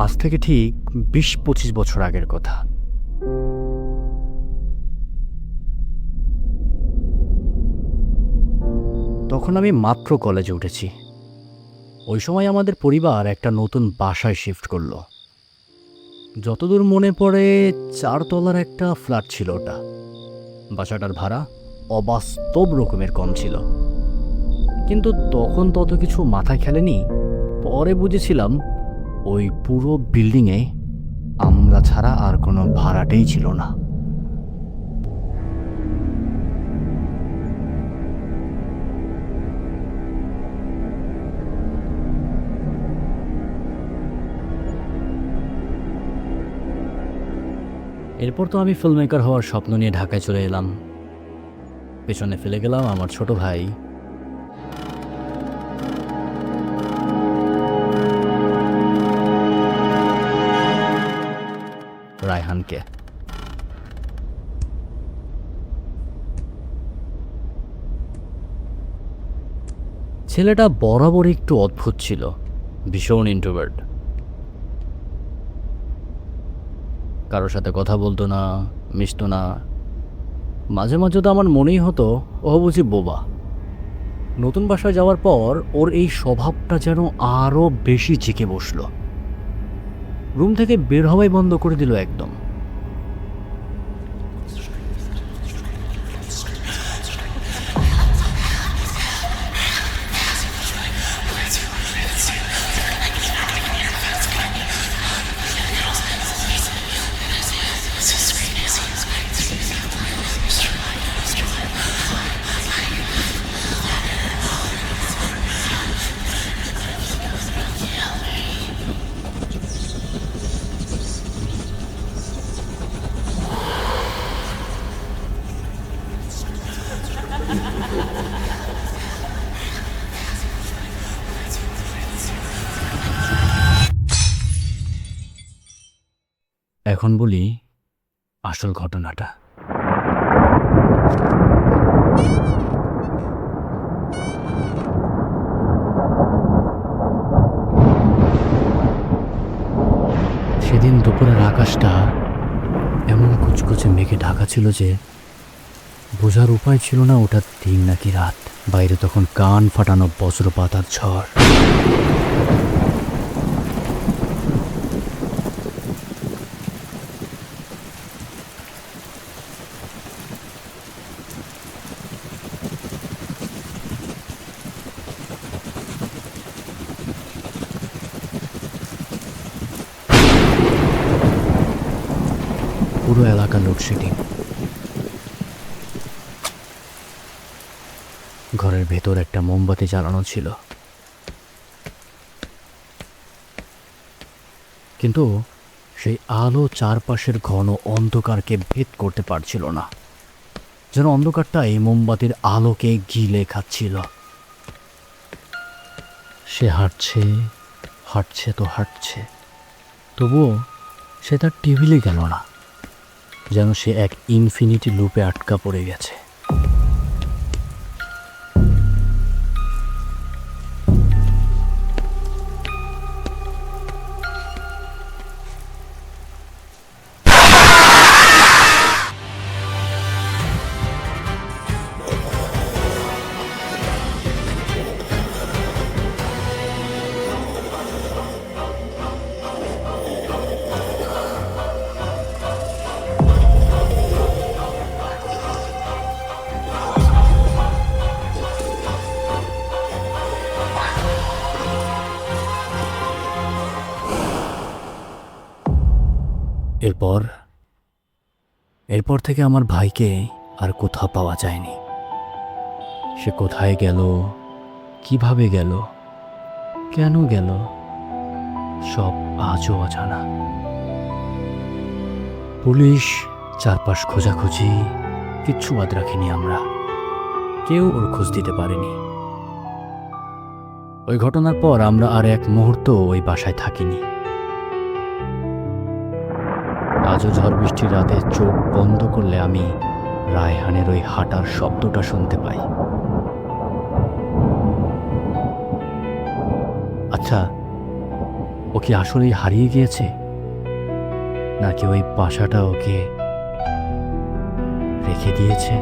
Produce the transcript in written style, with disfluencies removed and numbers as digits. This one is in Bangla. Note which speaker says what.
Speaker 1: আজ থেকে ঠিক ২০-২৫ বছর আগের কথা। তখন আমি মাত্র কলেজে উঠেছি। ওই সময় আমাদের পরিবার একটা নতুন বাসায় শিফট করলো। যতদূর মনে পড়ে ৪ তলার একটা ফ্ল্যাট ছিল ওটা। বাসাটার ভাড়া অবাস্তব রকমের কম ছিল, কিন্তু তখন তত কিছু মাথায় খেলেনি। পরে বুঝেছিলাম ওই পুরো বিল্ডিংয়ে আমরা ছাড়া আর কোনো ভাড়াটেই ছিল না। এরপর তো আমি ফিল্ম মেকার হওয়ার স্বপ্ন নিয়ে ঢাকায় চলে এলাম। পেছনে ফেলে গেলাম আমার ছোট ভাই রায়হানকে। ছেলেটা বরাবর একটু অদ্ভুত ছিল, ভীষণ ইন্ট্রোভার্ট। কারোর সাথে কথা বলতো না, মিশতো না। মাঝে মাঝে তো আমার মনেই হতো ও বুঝি বোবা। নতুন বাসায় যাওয়ার পর ওর এই স্বভাবটা যেন আরও বেশি জেঁকে বসলো। রুম থেকে বের হওয়াই বন্ধ করে দিল একদম। এখন বলি আসল ঘটনাটা। সেদিন দুপুরের আকাশটা এমন কুচকুচে মেঘে ঢাকা ছিল যে বোঝার উপায় ছিল না ওটা দিন নাকি রাত। বাইরে তখন কান ফাটানো বজ্রপাত আর ঝড়। পুরো এলাকা লোডশেডিং। ঘরের ভেতর একটা মোমবাতি জ্বালানো ছিল, কিন্তু সেই আলো চারপাশের ঘন অন্ধকারকে ভেদ করতে পারছিল না। যেন অন্ধকারটা এই মোমবাতির আলোকে গিলে খাচ্ছিল। সে হাঁটছে হাঁটছে তো হাঁটছে, তবুও সে তার টেবিলে গেল না। যেন সে এক ইনফিনিটি লুপে আটকা পড়ে গেছে। এরপর এরপর থেকে আমার ভাইকে আর কোথাও পাওয়া যায়নি। সে কোথায় গেল, কিভাবে গেল, কেন গেল, সব আজও অজানা। পুলিশ, চারপাশ খোঁজাখুঁজি, কিচ্ছু বাদ রাখিনি আমরা। কেউ ওর খোঁজ দিতে পারেনি। ওই ঘটনার পর আমরা আর এক মুহূর্ত ওই বাসায় থাকিনি। আজও ঝড় বৃষ্টির রাতে চোখ বন্ধ করলে আমি রায়হানের ওই হাঁটার শব্দটা শুনতে পাই। আচ্ছা, ও কি আসলেই হারিয়ে গিয়েছে, নাকি ওই বাসাটা ওকে রেখে দিয়েছে?